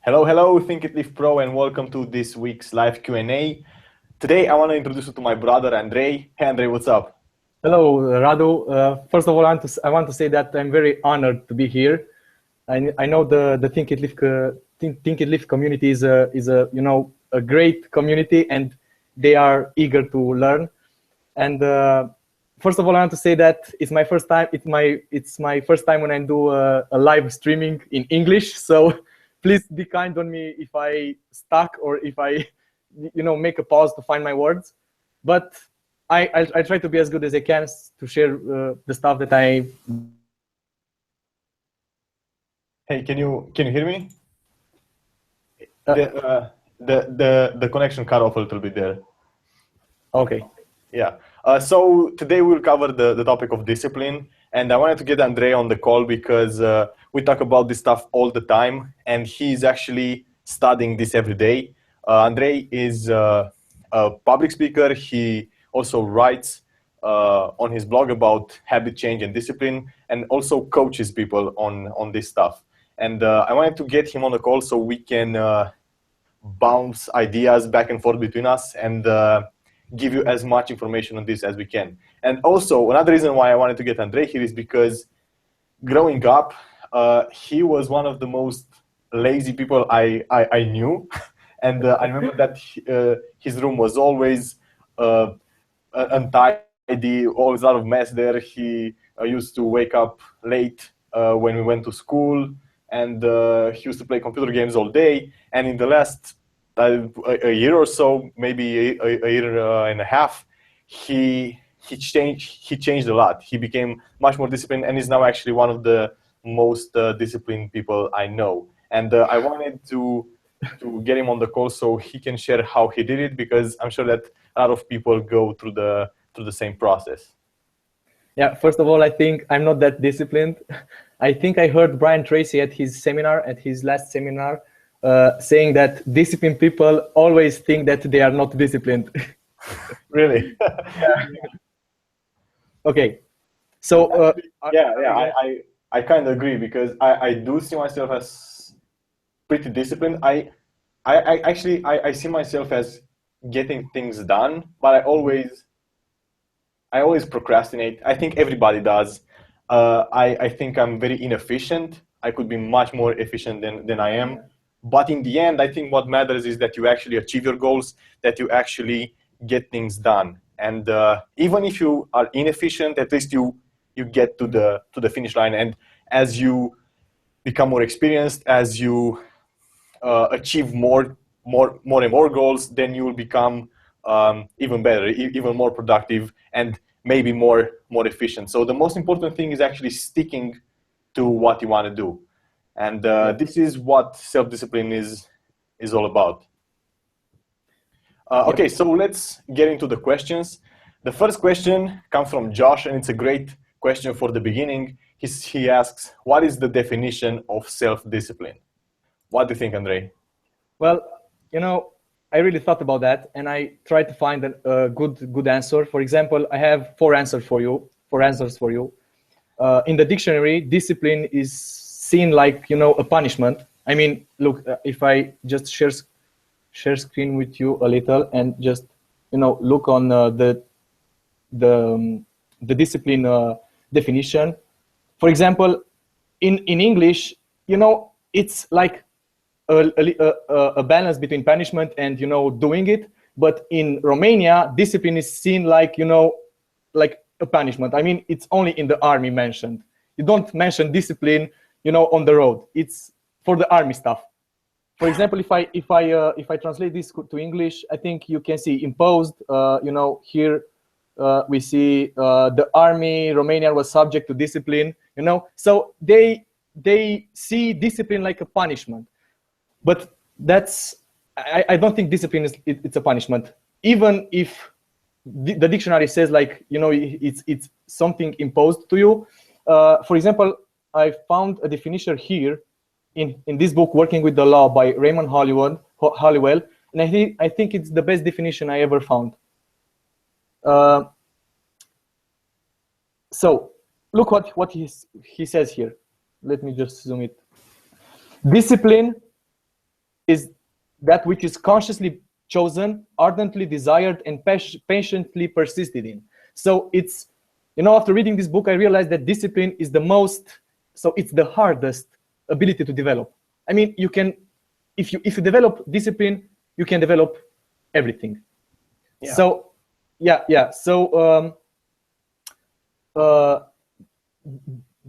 Hello, hello, Think It Live Pro, and welcome to this week's live Q&A. Today, I want to introduce you to my brother, Andrei. Hey, Andrei, what's up? Hello, Radu. First of all, I want to say that I'm very honored to be here. I know the Think It Live community is a great community, and they are eager to learn. And first of all, I want to say that it's my first time. It's my first time when I do a live streaming in English. So please be kind on me if I stuck or if I make a pause to find my words. But I try to be as good as I can to share the stuff that I. Hey, can you hear me? The connection cut off a little bit there. Okay. Yeah. So today we'll cover the topic of discipline, and I wanted to get Andrei on the call because we talk about this stuff all the time, and he's actually studying this every day. Andrei is a public speaker. He also writes on his blog about habit change and discipline, and also coaches people on this stuff. And I wanted to get him on the call so we can bounce ideas back and forth between us and give you as much information on this as we can. And also, another reason why I wanted to get Andrei here is because growing up, he was one of the most lazy people I knew. And I remember that his room was always untidy, always a lot of mess there. He used to wake up late when we went to school, and he used to play computer games all day. And in the last a year or so, maybe a year and a half, he changed a lot. He became much more disciplined and is now actually one of the most disciplined people I know. And I wanted to get him on the call so he can share how he did it, because I'm sure that a lot of people go through the same process. Yeah, first of all, I think I'm not that disciplined. I think I heard Brian Tracy at his last seminar, saying that disciplined people always think that they are not disciplined. Really? Yeah. Okay. So I kind of agree, because I do see myself as pretty disciplined. I actually see myself as getting things done, but I always procrastinate. I think everybody does. I think I'm very inefficient. I could be much more efficient than I am. But in the end, I think what matters is that you actually achieve your goals, that you actually get things done. And even if you are inefficient, at least you get to the finish line. And as you become more experienced, as you achieve more and more goals, then you will become even better, even more productive, and maybe more efficient. So the most important thing is actually sticking to what you want to do. And this is what self-discipline is all about. Okay, so let's get into the questions. The first question comes from Josh, and it's a great question for the beginning. He asks, what is the definition of self-discipline? What do you think, Andrei? Well, I really thought about that, and I tried to find a good answer. For example, I have four answers for you. In the dictionary, discipline is seen like a punishment. I mean, look, if I just share screen with you a little and just look on the discipline definition. For example, in English, it's like a balance between punishment and doing it. But in Romania, discipline is seen like like a punishment. I mean, it's only in the army mentioned. You don't mention discipline on the road. It's for the army stuff. For example, if I translate this to English, I think you can see imposed. Here we see the army. Romania was subject to discipline. So they see discipline like a punishment. But I don't think discipline it's a punishment. Even if the dictionary says like it's something imposed to you. For example, I found a definition here in this book, Working with the Law by Raymond Holliwell, and I think it's the best definition I ever found. So look what he says here. Let me just zoom it. Discipline is that which is consciously chosen, ardently desired, and patiently persisted in. So it's, after reading this book, I realized that discipline is it's the hardest ability to develop. I mean, you can, if you develop discipline, you can develop everything. Yeah. So, yeah. So,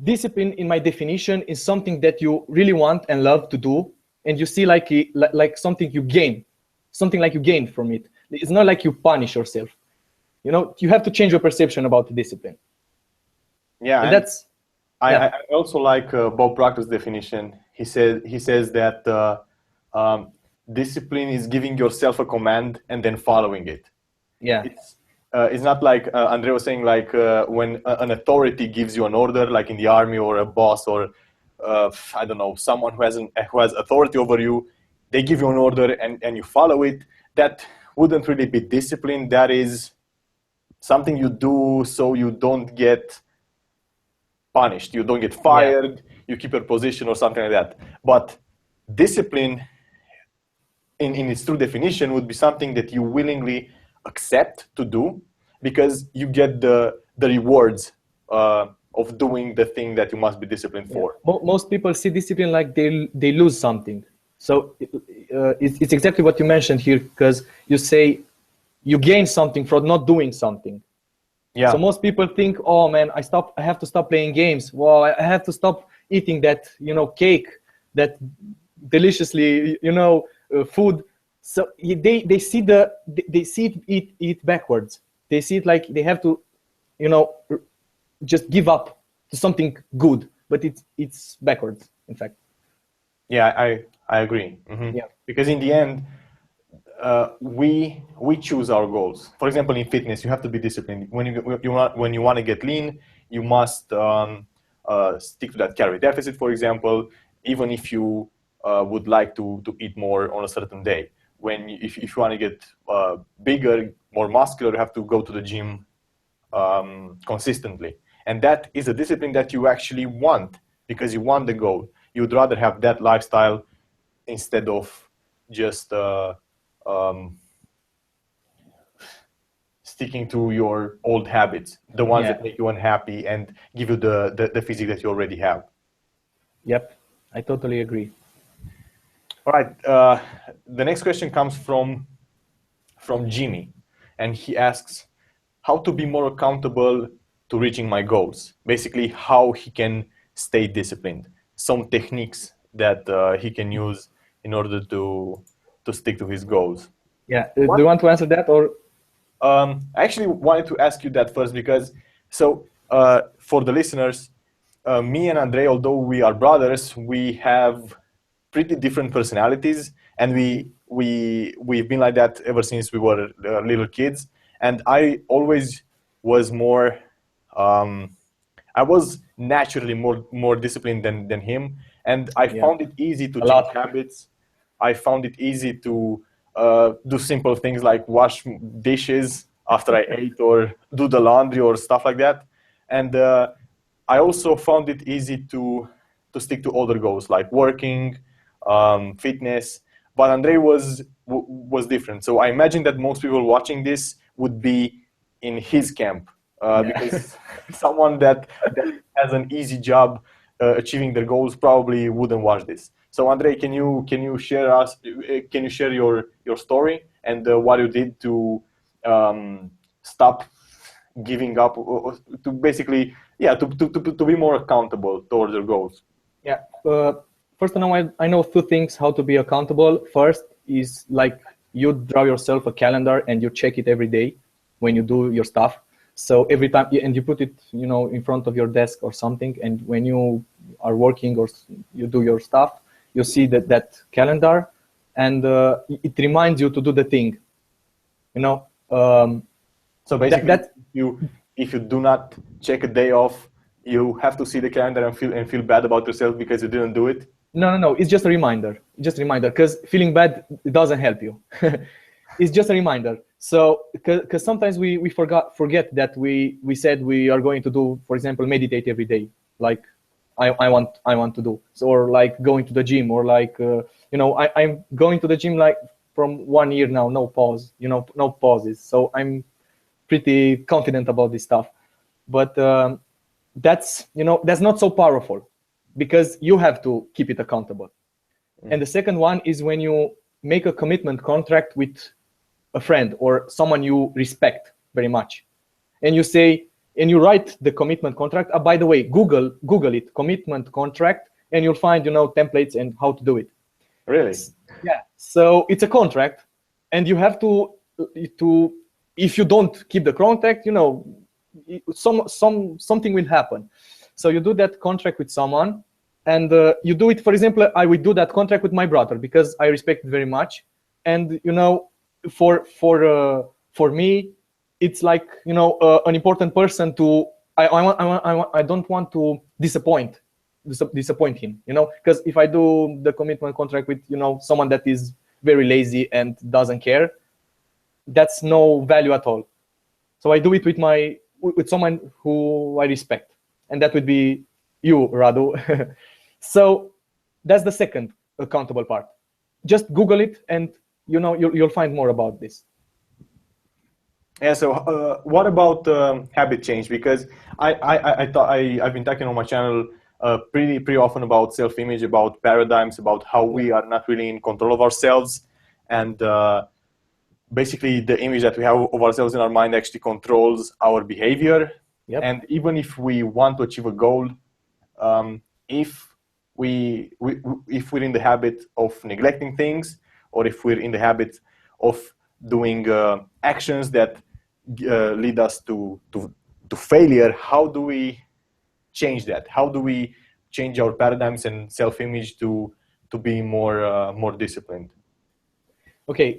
discipline, in my definition, is something that you really want and love to do, and you see like something you gain, from it. It's not like you punish yourself. You have to change your perception about the discipline. Yeah, and that's. I also like Bob Proctor's definition. He says that discipline is giving yourself a command and then following it. Yeah. It's not like Andrei was saying, like when an authority gives you an order, like in the army, or a boss, or I don't know, someone who has authority over you. They give you an order and you follow it. That wouldn't really be discipline. That is something you do so you don't get punished, you don't get fired, you keep your position or something like that. But discipline, in its true definition, would be something that you willingly accept to do because you get the rewards of doing the thing that you must be disciplined for. Most people see discipline like they lose something. So it's exactly what you mentioned here, because you say you gain something from not doing something. Yeah. So most people think, oh man, I have to stop playing games. Well, I have to stop eating that, cake, that deliciously, food. So they see it backwards. They see it like they have to, just give up to something good, but it's backwards, in fact. Yeah, I agree. Mm-hmm. Yeah. Because in the end, we choose our goals. For example, in fitness, you have to be disciplined. When you want to get lean, you must stick to that calorie deficit, for example, even if you would like to eat more on a certain day. If you want to get bigger, more muscular, you have to go to the gym consistently. And that is a discipline that you actually want because you want the goal. You'd rather have that lifestyle instead of just sticking to your old habits, the ones that make you unhappy and give you the physique that you already have. Yep, I totally agree. All right, the next question comes from Jimmy, and he asks how to be more accountable to reaching my goals. Basically, how he can stay disciplined. Some techniques that he can use in order to stick to his goals. Yeah, do you want to answer that, or? I actually wanted to ask you that first because, for the listeners, me and Andrei, although we are brothers, we have pretty different personalities, and we've been like that ever since we were little kids. And I always was more, I was naturally more disciplined than him, and I found it easy to change habits. I found it easy to do simple things like wash dishes after I ate, or do the laundry or stuff like that. And I also found it easy to stick to other goals like working, fitness. But Andrei was different. So I imagine that most people watching this would be in his camp because someone that has an easy job achieving their goals probably wouldn't watch this. So Andrei, can you share your story and what you did to stop giving up, or to basically to be more accountable towards your goals? Yeah. First of all, I know two things how to be accountable. First is like you draw yourself a calendar and you check it every day when you do your stuff. So every time, and you put it, in front of your desk or something. And when you are working or you do your stuff, you see that calendar, and it reminds you to do the thing. So basically, if you do not check a day off, you have to see the calendar and feel bad about yourself because you didn't do it. No. It's just a reminder. Because feeling bad, it doesn't help you. It's just a reminder. So, because sometimes we forget that we said we are going to do, for example, meditate every day, like I want to do. So, or like going to the gym, or like I'm going to the gym like from 1 year now, no pause, no pauses. So I'm pretty confident about this stuff. But that's not so powerful, because you have to keep it accountable. And the second one is when you make a commitment contract with a friend or someone you respect very much, and you say, and you write the commitment contract. By the way, Google it, commitment contract, and you'll find templates and how to do it. Really? Yeah. So it's a contract, and you have to if you don't keep the contract, something will happen. So you do that contract with someone, and you do it. For example, I would do that contract with my brother because I respect it very much, and for me, it's like an important person to. I don't want to disappoint him, because if I do the commitment contract with someone that is very lazy and doesn't care, that's no value at all. So I do it with someone who I respect, and that would be you, Radu. So that's the second accountable part. Just Google it, and you'll find more about this. Yeah. So what about habit change? Because I've been talking on my channel pretty often about self-image, about paradigms, about how we are not really in control of ourselves, and basically the image that we have of ourselves in our mind actually controls our behavior. Yep. And even if we want to achieve a goal, if we're in the habit of neglecting things, or if we're in the habit of doing actions that lead us to failure, how do we change that? How do we change our paradigms and self-image to be more disciplined? Okay.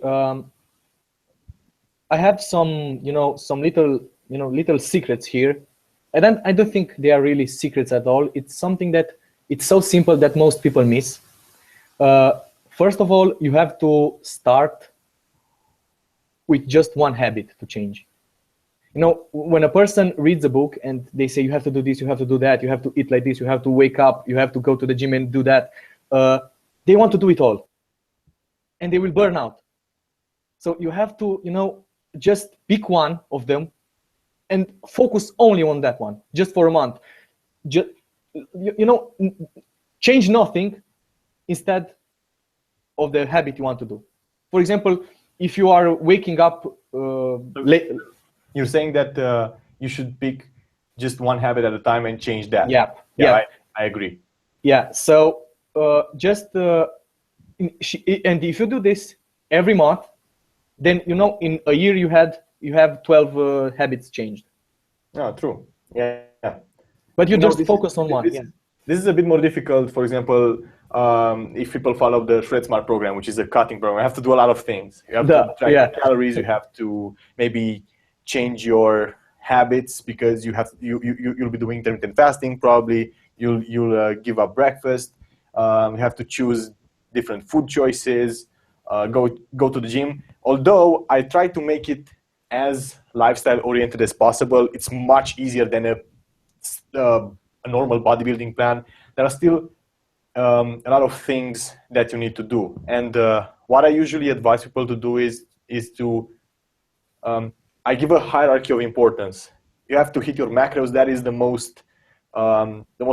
I have some little secrets here. I don't think they are really secrets at all. It's something that it's so simple that most people miss. First of all, you have to start with just one habit to change. When a person reads a book and they say you have to do this, you have to do that, you have to eat like this, you have to wake up, you have to go to the gym and do that, they want to do it all, and they will burn out. So you have to just pick one of them and focus only on that one, just for a month. Just change nothing instead of the habit you want to do. For example, if you are waking up late, you're saying that you should pick just one habit at a time and change that. Yeah. I agree. Yeah. So and if you do this every month, then in a year you have 12 habits changed. Oh, true. Yeah. But you just focus on one. This is a bit more difficult. For example, if people follow the Shred Smart program, which is a cutting program, you have to do a lot of things. You have to track your calories. You have to maybe change your habits, because you'll be doing intermittent fasting. Probably you'll give up breakfast. You have to choose different food choices. Go to the gym. Although I try to make it as lifestyle oriented as possible, it's much easier than a normal bodybuilding plan. There are still a lot of things that you need to do. And what I usually advise people to do is to I give a hierarchy of importance. You have to hit your macros. That is the most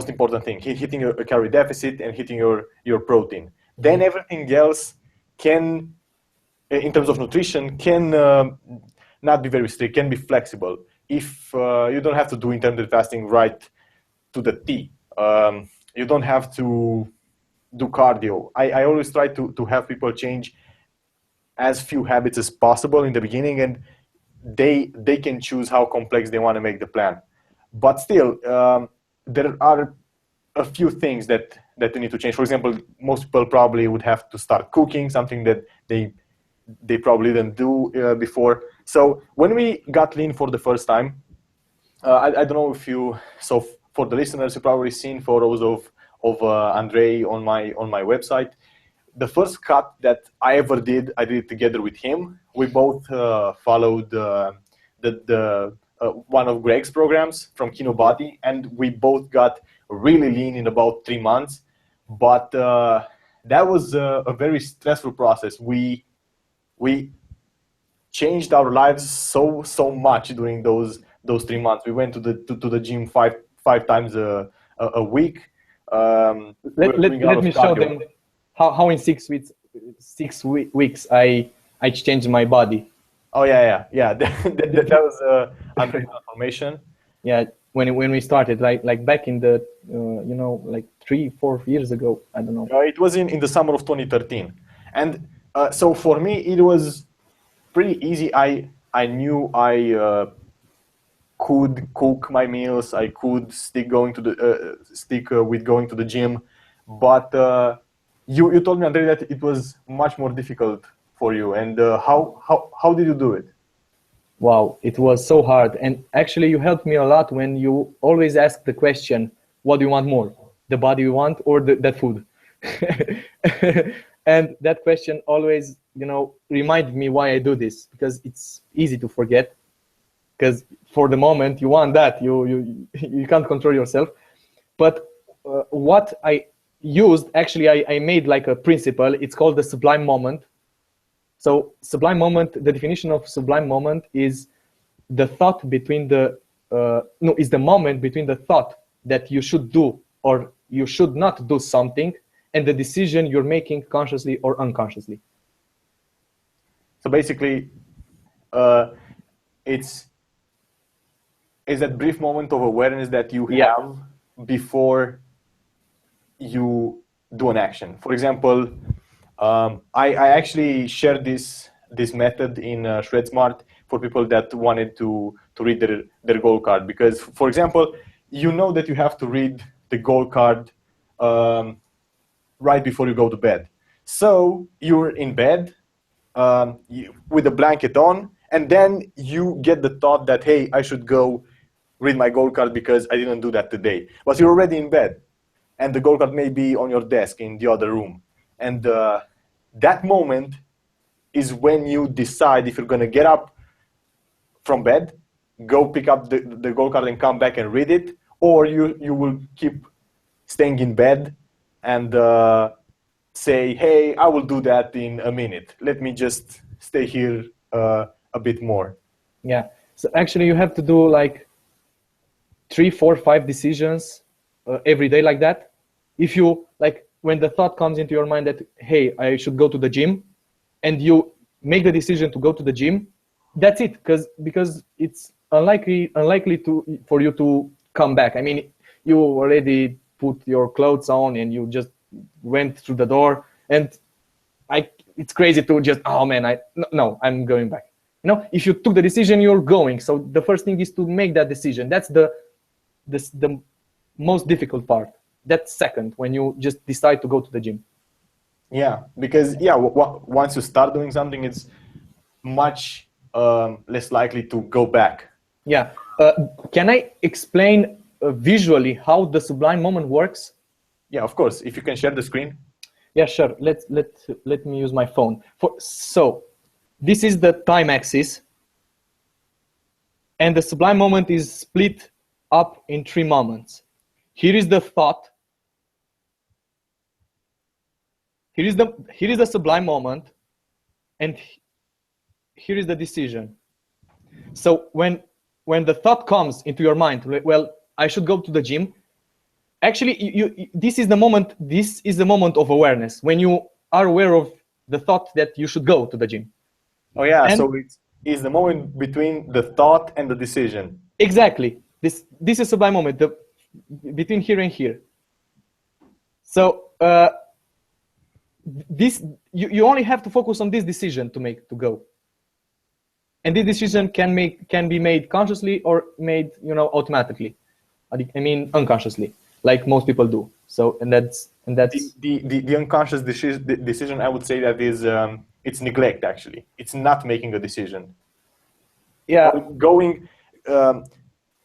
important thing. Hitting a calorie deficit and hitting your protein. Then everything else can, in terms of nutrition, can not be very strict, can be flexible. If you don't have to do intermittent fasting right to the T. You don't have to do cardio. I always try to have people change as few habits as possible in the beginning, and they can choose how complex they want to make the plan. But still, there are a few things that you need to change. For example, most people probably would have to start cooking, something that they probably didn't do before. So when we got lean for the first time, I don't know if so for the listeners, you've probably seen photos of Andrei on my website. The first cut that I ever did, I did it together with him. We both followed the one of Greg's programs from Kinobody, and we both got really lean in about 3 months. But that was a very stressful process. We changed our lives so much during those 3 months. We went to the gym five times a week. Let me show them how in 6 weeks I changed my body. Oh yeah. That was a great transformation. Yeah, when we started, like back in the like 3-4 years ago, I don't know. It was in the summer of 2013, and so for me it was pretty easy. I knew I could cook my meals. I could stick with going to the gym, but you told me, Andrei, that it was much more difficult for you. And how did you do it? Wow, it was so hard. And actually, you helped me a lot when you always ask the question, what do you want more? The body you want or that food? And that question always, reminded me why I do this, because it's easy to forget. Because for the moment you want that, you can't control yourself. But what I used, actually, I made like a principle. It's called the sublime moment. So sublime moment, the definition of sublime moment is the thought between is the moment between the thought that you should do or you should not do something and the decision you're making consciously or unconsciously. So basically, it's that brief moment of awareness that you have before you do an action. For example, I actually shared this method in ShredSmart for people that wanted to read their goal card. Because, for example, you know that you have to read the goal card right before you go to bed. So you're in bed with a blanket on, and then you get the thought that, hey, I should go read my goal card because I didn't do that today. But you're already in bed, and the goal card may be on your desk in the other room. And that moment is when you decide if you're going to get up from bed, go pick up the goal card and come back and read it, or you will keep staying in bed and say, hey, I will do that in a minute. Let me just stay here a bit more. Yeah. So actually you have to do like 3, 4, 5 decisions every day like that. If you when the thought comes into your mind that, hey, I should go to the gym, and you make the decision to go to the gym, that's it, because it's unlikely for you to come back. I mean, you already put your clothes on and you just went through the door, and it's crazy to just, oh man, no, I'm going back. If you took the decision, you're going. So the first thing is to make that decision. That's the most difficult part. That's second, when you just decide to go to the gym. Yeah, because once you start doing something, it's much less likely to go back. Yeah. Can I explain visually how the sublime moment works? Yeah, of course. If you can share the screen. Yeah, sure. Let me use my phone. So this is the time axis, and the sublime moment is split up in 3 moments. Here is the thought. Here is the sublime moment, and here is the decision. So when the thought comes into your mind, well, I should go to the gym. Actually, this is the moment. This is the moment of awareness, when you are aware of the thought that you should go to the gym. Oh yeah. So it's the moment between the thought and the decision. Exactly. This is sublime moment. Between here and here. So you only have to focus on this decision to go, and this decision can be made consciously or made automatically. I mean unconsciously, like most people do. So and that's the unconscious decision. I would say that is it's neglect. Actually, it's not making a decision. Yeah, going.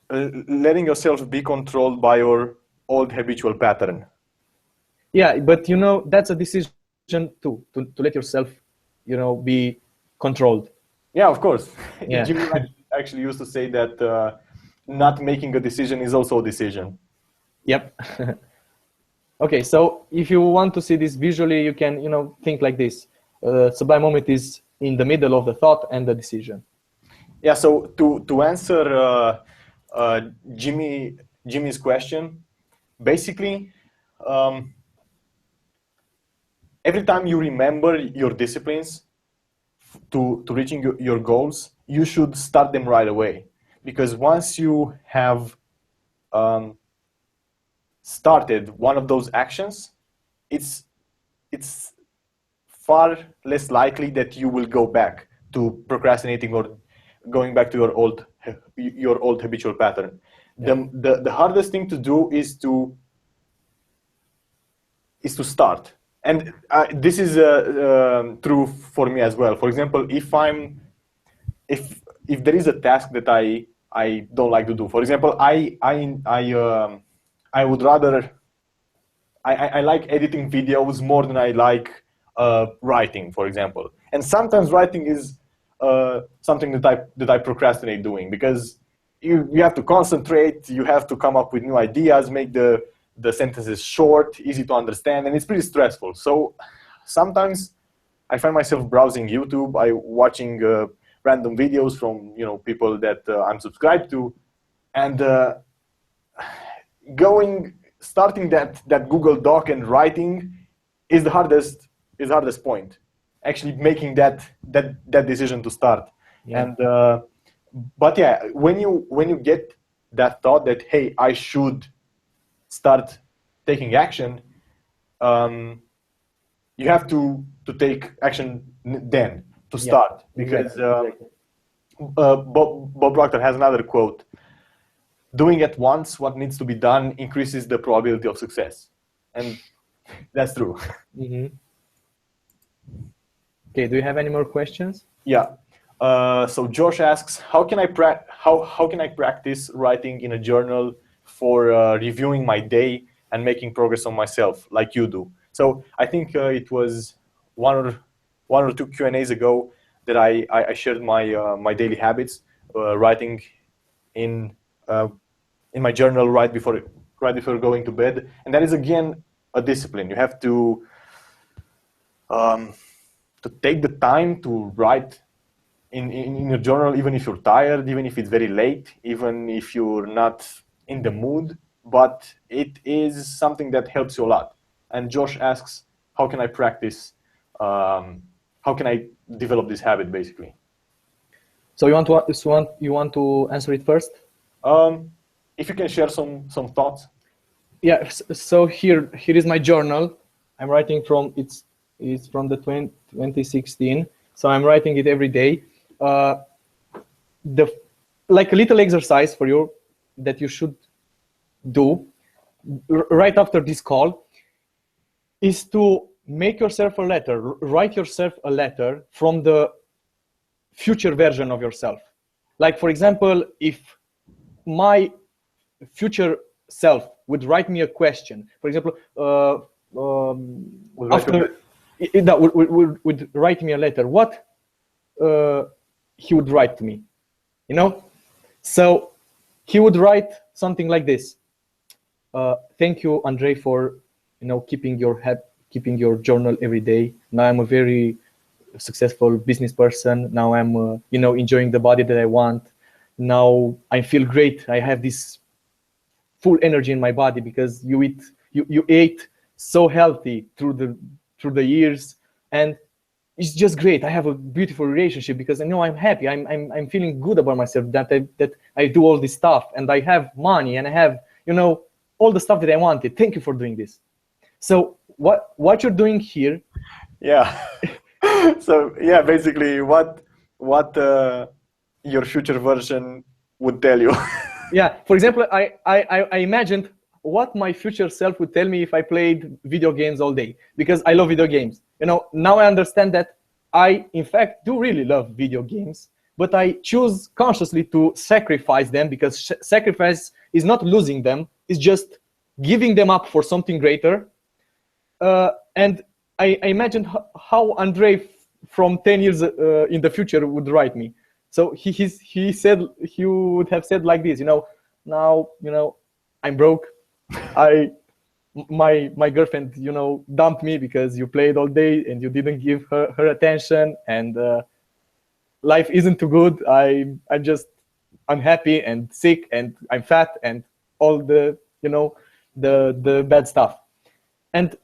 Letting yourself be controlled by your old habitual pattern. Yeah, but that's a decision too, to let yourself be controlled. Yeah, of course. Yeah. actually used to say that not making a decision is also a decision. Yep. Okay, so if you want to see this visually, you can, think like this. Sublime moment is in the middle of the thought and the decision. Yeah. So to answer Jimmy's question, basically, every time you remember your disciplines to reaching your goals, you should start them right away. Because once you have started one of those actions, it's far less likely that you will go back to procrastinating or going back to your old habitual pattern. Yeah. The hardest thing to do is to start. And this is true for me as well. For example, if there is a task that I don't like to do, for example, I would rather I like editing videos more than I like writing, for example. And sometimes writing is something that I procrastinate doing, because you have to concentrate, you have to come up with new ideas, make the sentences short, easy to understand, and it's pretty stressful. So sometimes I find myself browsing YouTube, watching random videos from people that I'm subscribed to, and starting that Google Doc and writing is the hardest point. Actually making that decision to start. Yeah. And but yeah, when you get that thought that, hey, I should start taking action, you have to take action then to start. Because exactly. Bob Proctor has another quote: doing at once what needs to be done increases the probability of success. And that's true. Mm-hmm. Okay, do you have any more questions? Yeah. So Josh asks, how can I practice writing in a journal for reviewing my day and making progress on myself, like you do? So I think it was one or two Q&As ago that I shared my daily habits, writing in my journal right before going to bed. And that is, again, a discipline. You have to take the time to write in your journal, even if you're tired, even if it's very late, even if you're not in the mood. But it is something that helps you a lot. And Josh asks, how can I practice? How can I develop this habit, basically? So you want to answer it first? If you can share some thoughts. Yeah. So here is my journal. I'm writing from it's from the 2016. So I'm writing it every day. Like a little exercise for you that you should do right after this call is to make yourself a letter. Write yourself a letter from the future version of yourself. Like, for example, if my future self would write me a question, for example, would write me a letter, what he would write to me, So he would write something like this: thank you, Andre, for keeping your journal every day. Now I'm a very successful business person. Now I'm enjoying the body that I want. Now I feel great. I have this full energy in my body because you ate so healthy through the years, and it's just great. I have a beautiful relationship because I know I'm happy. I'm feeling good about myself, that I do all this stuff, and I have money, and I have all the stuff that I wanted. Thank you for doing this. So what you're doing here? Yeah. So yeah, basically what your future version would tell you. Yeah. For example, I imagined what my future self would tell me if I played video games all day, because I love video games. Now I understand that I, in fact, do really love video games, but I choose consciously to sacrifice them, because sacrifice is not losing them, it's just giving them up for something greater. And I imagined how Andre from 10 years in the future would write me. So he would have said like this, now I'm broke. My girlfriend dumped me because you played all day and you didn't give her attention, and life isn't too good. I'm just unhappy and sick and I'm fat and all the the bad stuff. And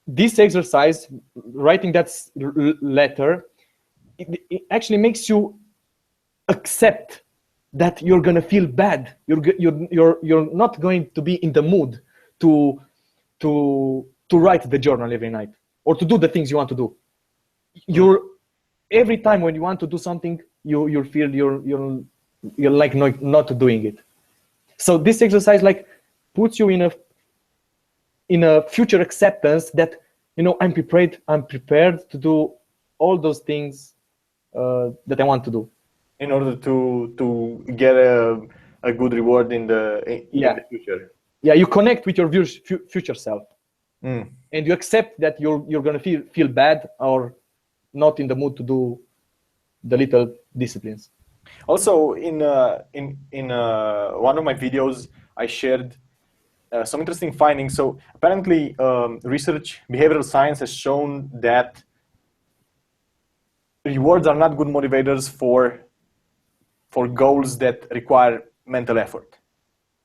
this exercise, writing that letter, it actually makes you accept that you're gonna feel bad. You're not going to be in the mood to write the journal every night or to do the things you want to do. Every time when you want to do something, you feel you're like not doing it. So this exercise like puts you in a future acceptance that I'm prepared to do all those things that I want to do, in order to get a good reward in the future. Yeah, you connect with your future self, and you accept that you're gonna feel bad or not in the mood to do the little disciplines. Also, in one of my videos, I shared some interesting findings. So apparently, behavioral science has shown that rewards are not good motivators for goals that require mental effort.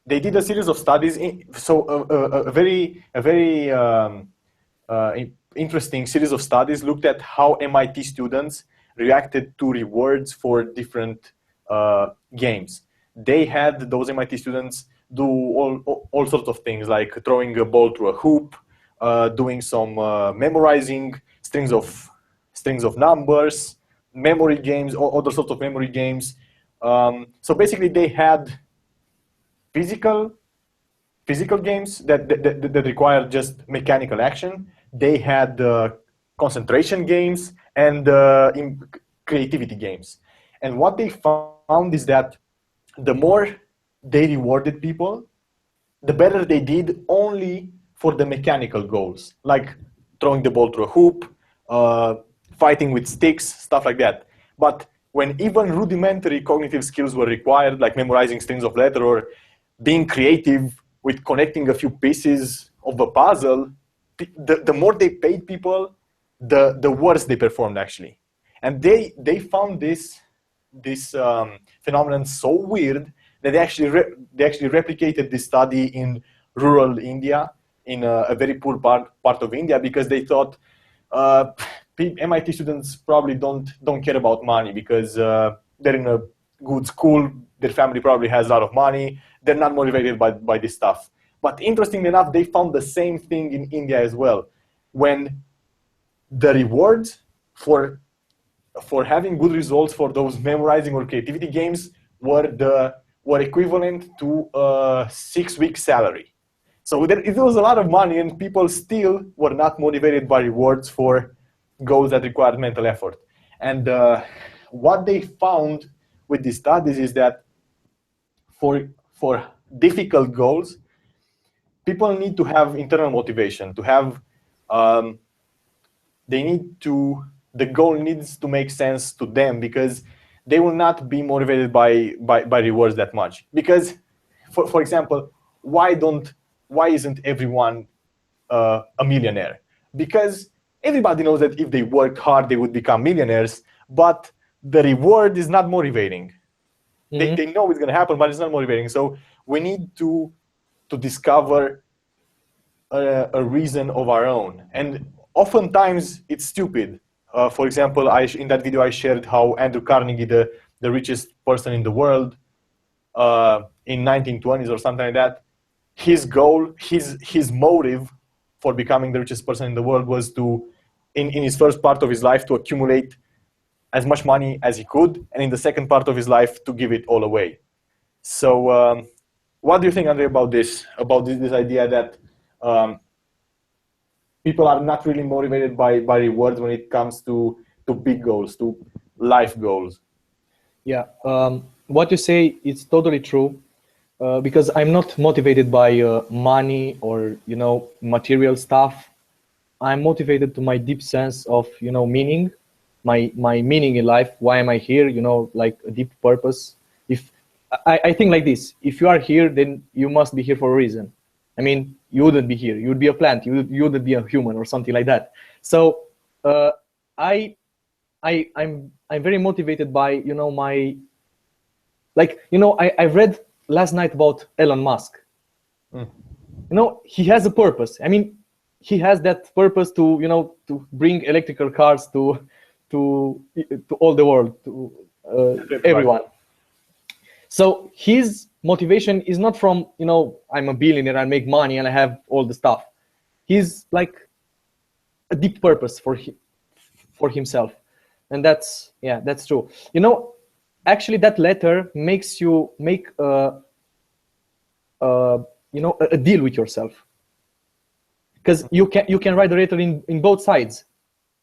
They did a series of studies. A very interesting series of studies looked at how MIT students reacted to rewards for different games. They had those MIT students do all sorts of things, like throwing a ball through a hoop, doing some memorizing strings of numbers, memory games, or other sorts of memory games. So basically, they had physical games that require just mechanical action. They had concentration games and creativity games. And what they found is that the more they rewarded people, the better they did only for the mechanical goals, like throwing the ball through a hoop, fighting with sticks, stuff like that. But when even rudimentary cognitive skills were required, like memorizing strings of letters or being creative with connecting a few pieces of a puzzle, the more they paid people, the worse they performed, actually. And they found this phenomenon so weird that they actually replicated this study in rural India, in a very poor part of India, because they thought MIT students probably don't care about money because they're in a good school, their family probably has a lot of money, they're not motivated by this stuff. But interestingly enough, they found the same thing in India as well. When the rewards for having good results for those memorizing or creativity games were equivalent to a 6-week salary. So it was a lot of money, and people still were not motivated by rewards for goals that required mental effort. And what they found with these studies is that for difficult goals, people need to have internal motivation, to have the goal needs to make sense to them, because they will not be motivated by rewards that much. Because, for example, why isn't everyone a millionaire? Because everybody knows that if they worked hard, they would become millionaires, but the reward is not motivating. Mm-hmm. They know it's going to happen, but it's not motivating. So we need to discover a reason of our own. And oftentimes, it's stupid. For example, in that video, I shared how Andrew Carnegie, the richest person in the world, in 1920s or something like that, his goal, his motive for becoming the richest person in the world was to, in his first part of his life, to accumulate as much money as he could, and in the second part of his life, to give it all away. So what do you think, Andrei, about this idea that people are not really motivated by rewards when it comes to big goals, to life goals? Yeah, what you say is totally true, because I'm not motivated by money or material stuff. I'm motivated to my deep sense of meaning, my meaning in life. Why am I here? You know, like a deep purpose. If I think like this, if you are here, then you must be here for a reason. I mean, you wouldn't be here. You would be a plant. You wouldn't be a human or something like that. So I'm very motivated by, you know, I read last night about Elon Musk. You know, he has a purpose. I mean, he has that purpose to, you know, to bring electrical cars to all the world, to everyone. So his motivation is not from, you know, I'm a billionaire, I make money and I have all the stuff. He's like a deep purpose for himself. And that's true. You know, actually that letter makes you make a deal with yourself. Because you can write the letter in both sides,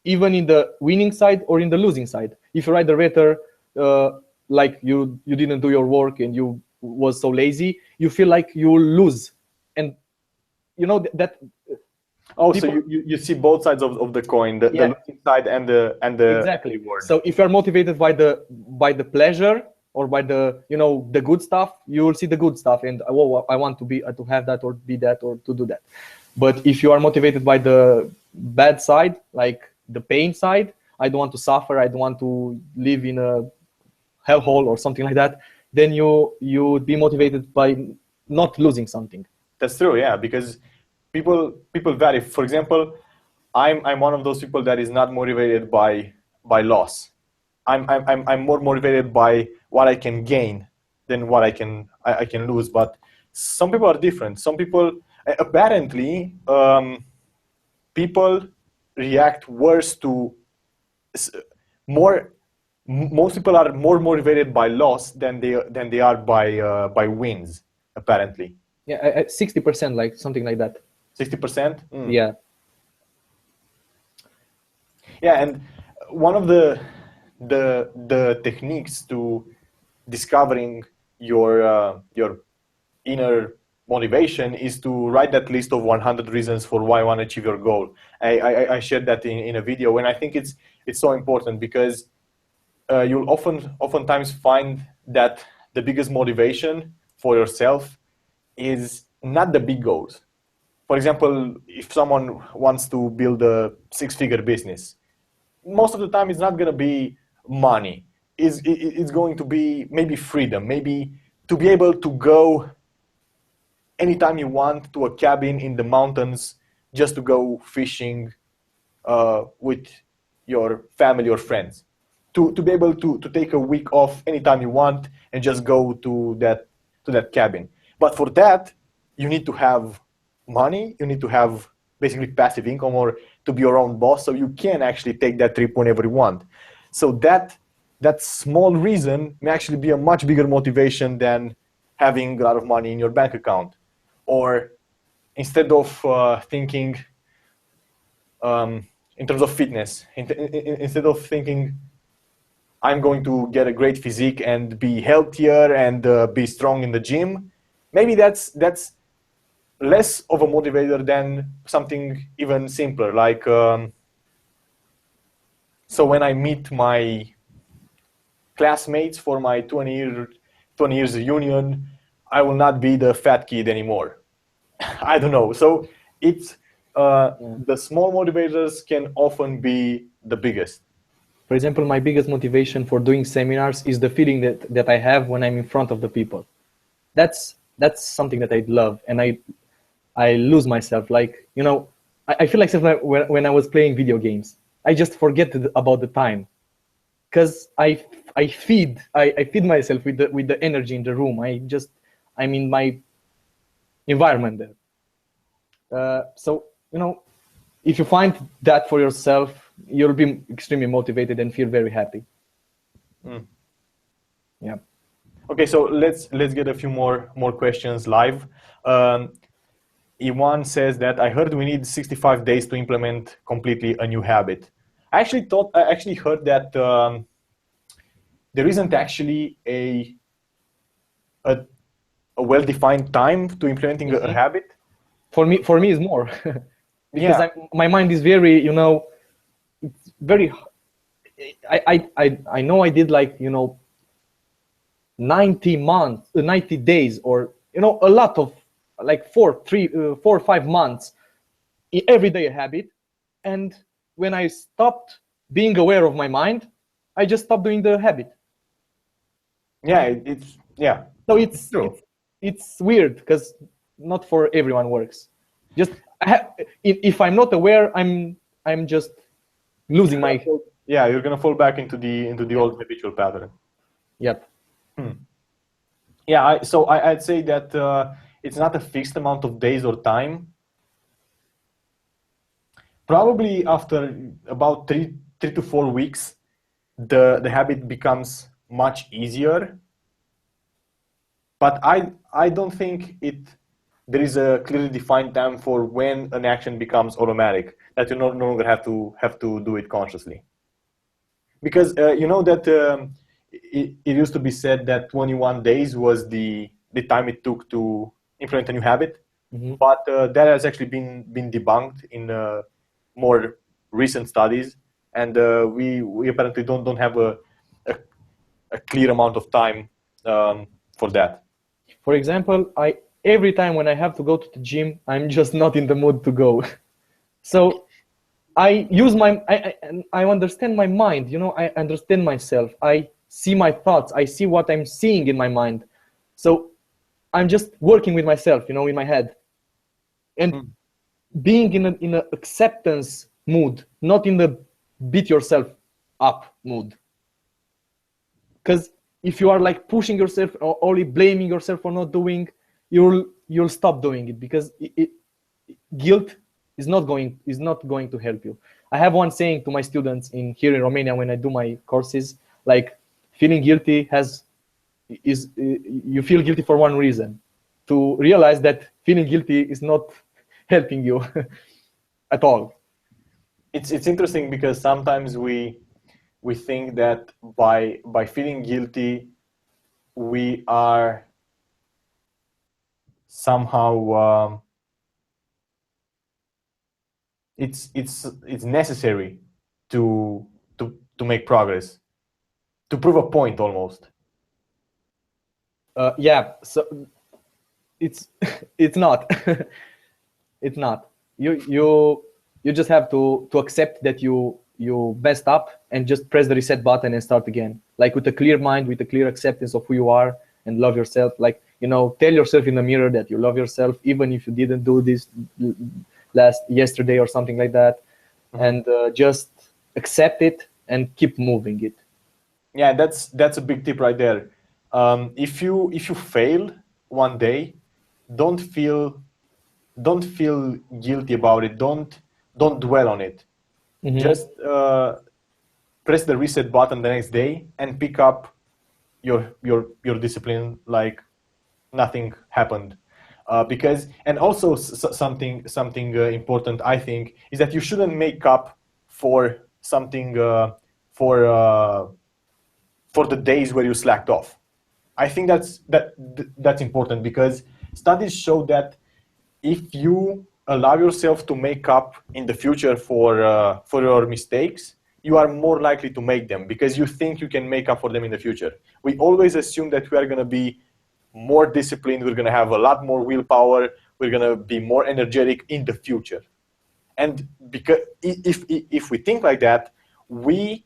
even in the winning side or in the losing side. If you write the letter like you didn't do your work and you was so lazy, you feel like you will lose. And you know that. Oh, people, so you see both sides of the coin, the losing side and the exactly. Reward. So if you're motivated by the pleasure or by the, you know, the good stuff, you will see the good stuff and I want to have that or be that or to do that. But if you are motivated by the bad side, like the pain side, I don't want to suffer, I don't want to live in a hellhole or something like that, then you would be motivated by not losing something. That's true, yeah, because people vary. For example, I'm one of those people that is not motivated by loss. I'm more motivated by what I can gain than what I can lose. But some people are different. Some people apparently people react worse to more. Most people are more motivated by loss than they are by wins. Apparently. Yeah, 60%, like something like that. 60%. Yeah. Yeah, and one of the techniques to discovering your inner motivation is to write that list of 100 reasons for why you want to achieve your goal. I shared that in a video, and I think it's so important because you'll oftentimes find that the biggest motivation for yourself is not the big goals. For example, if someone wants to build a 6-figure business, most of the time it's not going to be money. It's going to be maybe freedom, maybe to be able to go anytime you want to a cabin in the mountains just to go fishing with your family or friends. To be able to take a week off anytime you want and just go to that cabin. But for that, you need to have money, you need to have basically passive income or to be your own boss so you can actually take that trip whenever you want. So that small reason may actually be a much bigger motivation than having a lot of money in your bank account. Or instead of thinking in terms of fitness, instead of thinking I'm going to get a great physique and be healthier and be strong in the gym, maybe that's less of a motivator than something even simpler. Like, so when I meet my classmates for my 20 years reunion, I will not be the fat kid anymore. I don't know. So it's the small motivators can often be the biggest. For example, my biggest motivation for doing seminars is the feeling that I have when I'm in front of the people. That's something that I love, and I lose myself. Like, you know, I feel like when I was playing video games, I just forget about the time, because I feed myself with the energy in the room. I'm in my environment there. So, you know, if you find that for yourself, you'll be extremely motivated and feel very happy. Yeah. Okay, so let's get a few more questions live. Iwan says that I heard we need 65 days to implement completely a new habit. I actually heard that there isn't actually a well-defined time to implementing a habit. For me is more because my mind is very, you know, it's very, I know I did like, you know, 90 days, or, you know, a lot of like 4 or 5 months everyday habit. And when I stopped being aware of my mind, I just stopped doing the habit. Yeah, yeah. So it's true. it's weird because not for everyone works. Just if I'm not aware, I'm just losing my. Yeah, you're gonna fall back into the old habitual pattern. Yep. Yeah, so I'd say that it's not a fixed amount of days or time. Probably after about three to 4 weeks, the habit becomes much easier. But I don't think there is a clearly defined time for when an action becomes automatic, that you no longer have to do it consciously. Because you know that it used to be said that 21 days was the time it took to implement a new habit, but that has actually been debunked in more recent studies, and we apparently don't have a clear amount of time for that. For example, every time when I have to go to the gym, I'm just not in the mood to go. So I use I understand my mind, you know, I understand myself. I see my thoughts. I see what I'm seeing in my mind. So I'm just working with myself, you know, in my head. And being in a acceptance mood, not in the beat yourself up mood. Because if you are like pushing yourself or only blaming yourself for not doing, you'll stop doing it, because guilt is not going to help you. I have one saying to my students here in Romania when I do my courses, like, feeling guilty you feel guilty for one reason, to realize that feeling guilty is not helping you at all. It's interesting because sometimes we think that by feeling guilty we are somehow it's necessary to make progress, to prove a point almost. Yeah, so it's not. It's not. You just have to accept that you messed up and just press the reset button and start again, like with a clear mind, with a clear acceptance of who you are, and love yourself. Like, you know, tell yourself in the mirror that you love yourself, even if you didn't do this yesterday or something like that. And just accept it and keep moving it. Yeah, that's a big tip right there. If you fail one day, don't feel guilty about it. Don't dwell on it. Just press the reset button the next day and pick up your discipline like nothing happened. Because, and also something important, I think, is that you shouldn't make up for something for the days where you slacked off. I think that's important, because studies show that if you allow yourself to make up in the future for your mistakes, you are more likely to make them, because you think you can make up for them in the future. We always assume that we are going to be more disciplined, we're going to have a lot more willpower, we're going to be more energetic in the future. And because if we think like that, we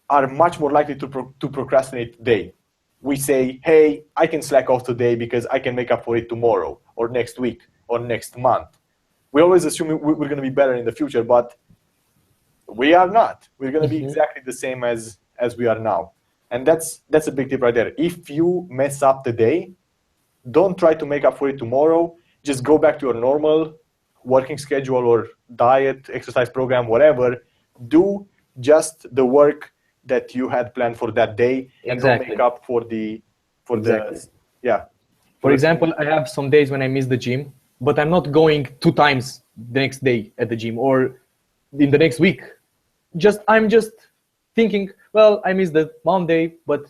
are much more likely to procrastinate today. We say, hey, I can slack off today because I can make up for it tomorrow or next week or next month. We always assume we're going to be better in the future, but we are not. We're going to be exactly the same as we are now. And that's a big tip right there. If you mess up today, don't try to make up for it tomorrow. Just go back to your normal working schedule or diet, exercise program, whatever. Do just the work that you had planned for that day, and don't make up for the yeah. For example, I have some days when I miss the gym, but I'm not going 2 times the next day at the gym or in the next week. I'm just thinking, well, I missed the Monday, but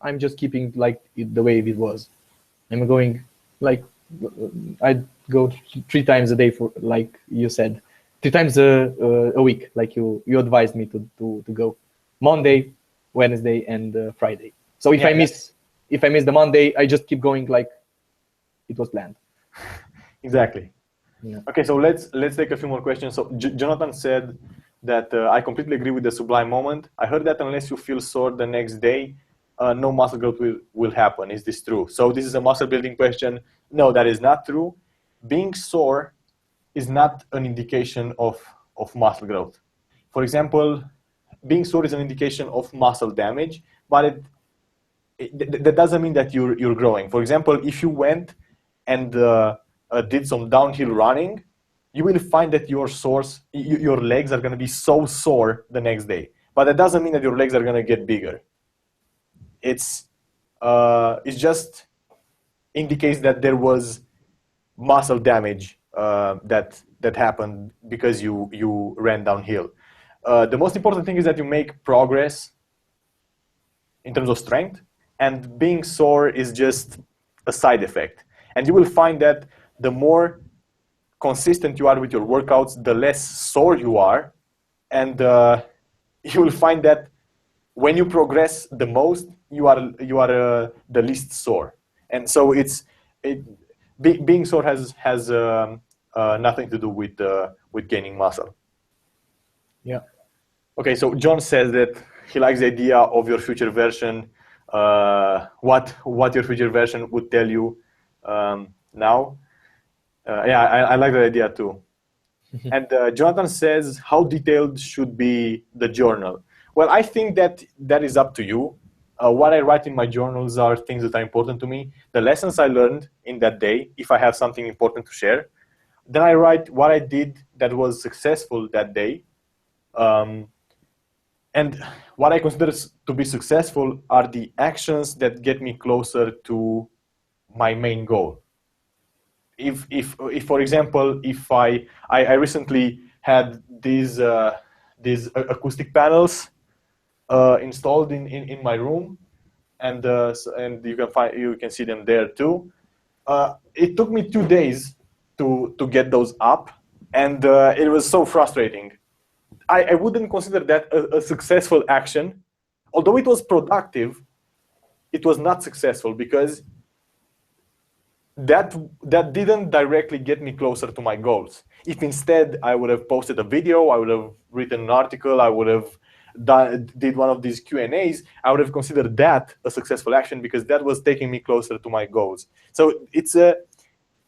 I'm just keeping like the way it was. I'm going, like, I go 3 times a day, for, like you said, 3 times a week, like you advised me to go. Monday, Wednesday, and Friday. So if Yeah, I miss the Monday, I just keep going like it was planned. exactly. Yeah. Okay, so let's take a few more questions. So Jonathan said that I completely agree with the sublime moment. I heard that unless you feel sore the next day, no muscle growth will happen. Is this true? So this is a muscle building question. No, that is not true. Being sore is not an indication of muscle growth. For example, being sore is an indication of muscle damage, but that doesn't mean that you're growing. For example, if you went and did some downhill running, you will find that your legs are going to be so sore the next day. But that doesn't mean that your legs are going to get bigger. It's just indicates that there was muscle damage that happened because you ran downhill. The most important thing is that you make progress in terms of strength, and being sore is just a side effect. And you will find that the more consistent you are with your workouts, the less sore you are, and you will find that when you progress the most, you are the least sore. And so being sore has nothing to do with gaining muscle. Yeah. Okay, so John says that he likes the idea of your future version. What your future version would tell you now. Yeah, I like that idea too. And Jonathan says, how detailed should be the journal? Well, I think that is up to you. What I write in my journals are things that are important to me. The lessons I learned in that day, if I have something important to share. Then I write what I did that was successful that day. And what I consider to be successful are the actions that get me closer to my main goal. If for example, if I recently had these acoustic panels installed in my room, and you can see them there too. It took me 2 days to get those up, and it was so frustrating. I wouldn't consider that a successful action. Although it was productive, it was not successful because that didn't directly get me closer to my goals. If instead I would have posted a video, I would have written an article, I would have did one of these Q&As, I would have considered that a successful action because that was taking me closer to my goals. So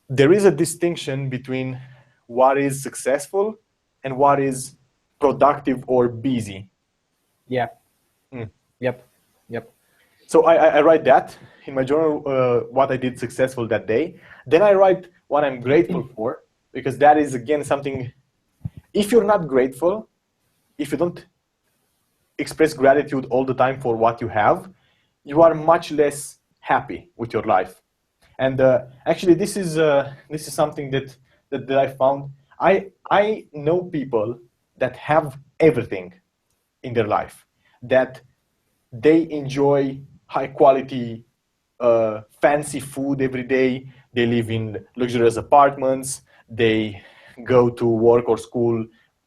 there is a distinction between what is successful and what is productive or busy. Yeah. Yep. So I write that in my journal, what I did successful that day. Then I write what I'm grateful for, because that is, again, something, if you're not grateful, if you don't express gratitude all the time for what you have, you are much less happy with your life. And actually, this is something that I found. I know people that have everything in their life, that they enjoy high quality, fancy food every day. They live in luxurious apartments. They go to work or school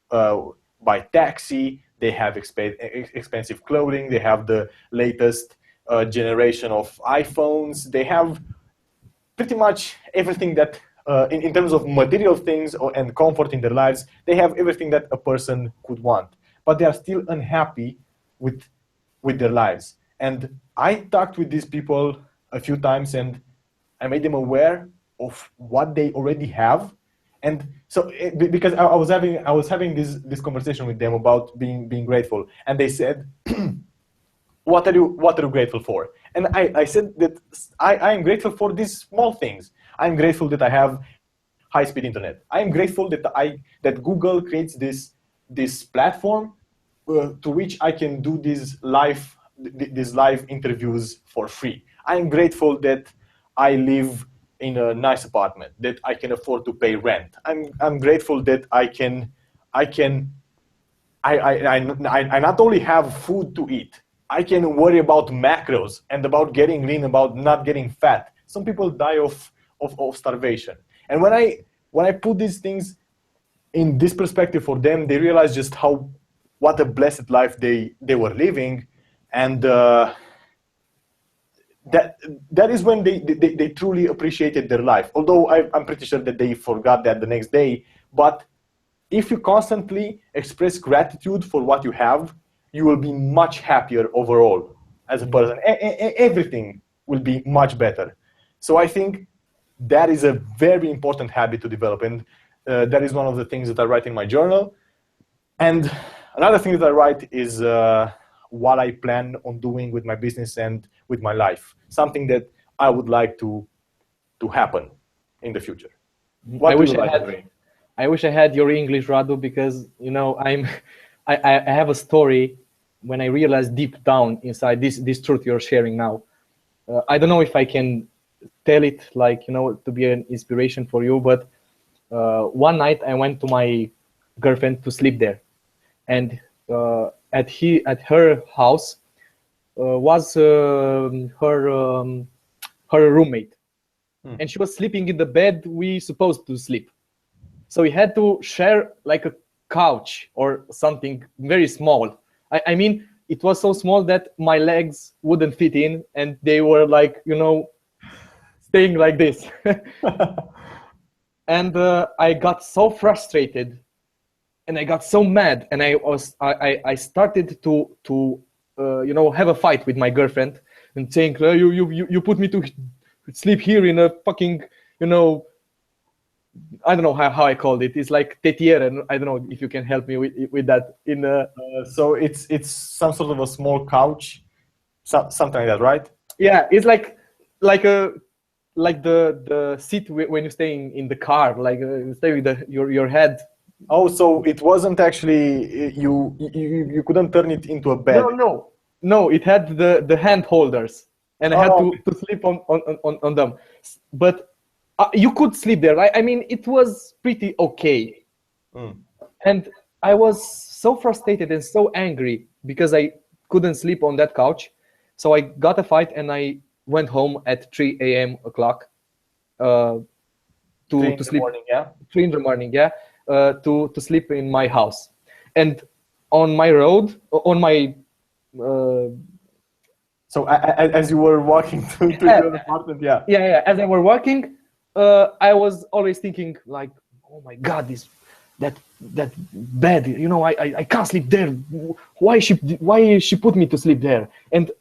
by taxi. They have expensive clothing. They have the latest generation of iPhones. They have pretty much everything that, in terms of material things and comfort in their lives, they have everything that a person could want. But they are still unhappy with their lives. And I talked with these people a few times, and I made them aware of what they already have. And so, because I was having this conversation with them about being grateful, and they said, what are you grateful for? And I said that I am grateful for these small things. I'm grateful that I have high-speed internet. I am grateful that Google creates this platform to which I can do these live interviews for free. I am grateful that I live in a nice apartment, that I can afford to pay rent. I'm grateful that I not only have food to eat, I can worry about macros and about getting lean, about not getting fat. Some people die of starvation. And when I put these things in this perspective for them, they realize just how what a blessed life they were living, and that is when they truly appreciated their life. Although I'm pretty sure that they forgot that the next day. But if you constantly express gratitude for what you have, you will be much happier overall as a person. Everything will be much better. So I think that is a very important habit to develop, and that is one of the things that I write in my journal. And another thing that I write is what I plan on doing with my business and with my life, something that I would like to happen in the future. What I do wish you I like, had. Andrei? I wish I had your English, Radu, because I have a story when I realized deep down inside this truth you're sharing now. I don't know if I can tell it like to be an inspiration for you, but one night I went to my girlfriend to sleep there, and at her house was her roommate, and she was sleeping in the bed we supposed to sleep. So we had to share like a couch or something very small. I mean, it was so small that my legs wouldn't fit in, and they were like, staying like this. And I got so frustrated, and I got so mad, and I started to have a fight with my girlfriend and saying, you put me to sleep here in a fucking, I don't know how I called it. It's like tetiere, and I don't know if you can help me with that. So it's some sort of a small couch, something like that, right? Yeah, it's like the seat when you stay in the car, like you stay with your head. Oh, so it wasn't actually you couldn't turn it into a bed. No, it had the hand holders, and I had to sleep on them. But you could sleep there, right? I mean, it was pretty okay. And I was so frustrated and so angry because I couldn't sleep on that couch. So I got a fight, and I went home at 3 a.m. o'clock to sleep. Morning, yeah. 3 in the morning, yeah, to sleep in my house. And on my road, on my so as you were walking to your apartment, yeah, as I were walking, I was always thinking like, oh my God, that bed, I can't sleep there. Why she put me to sleep there? And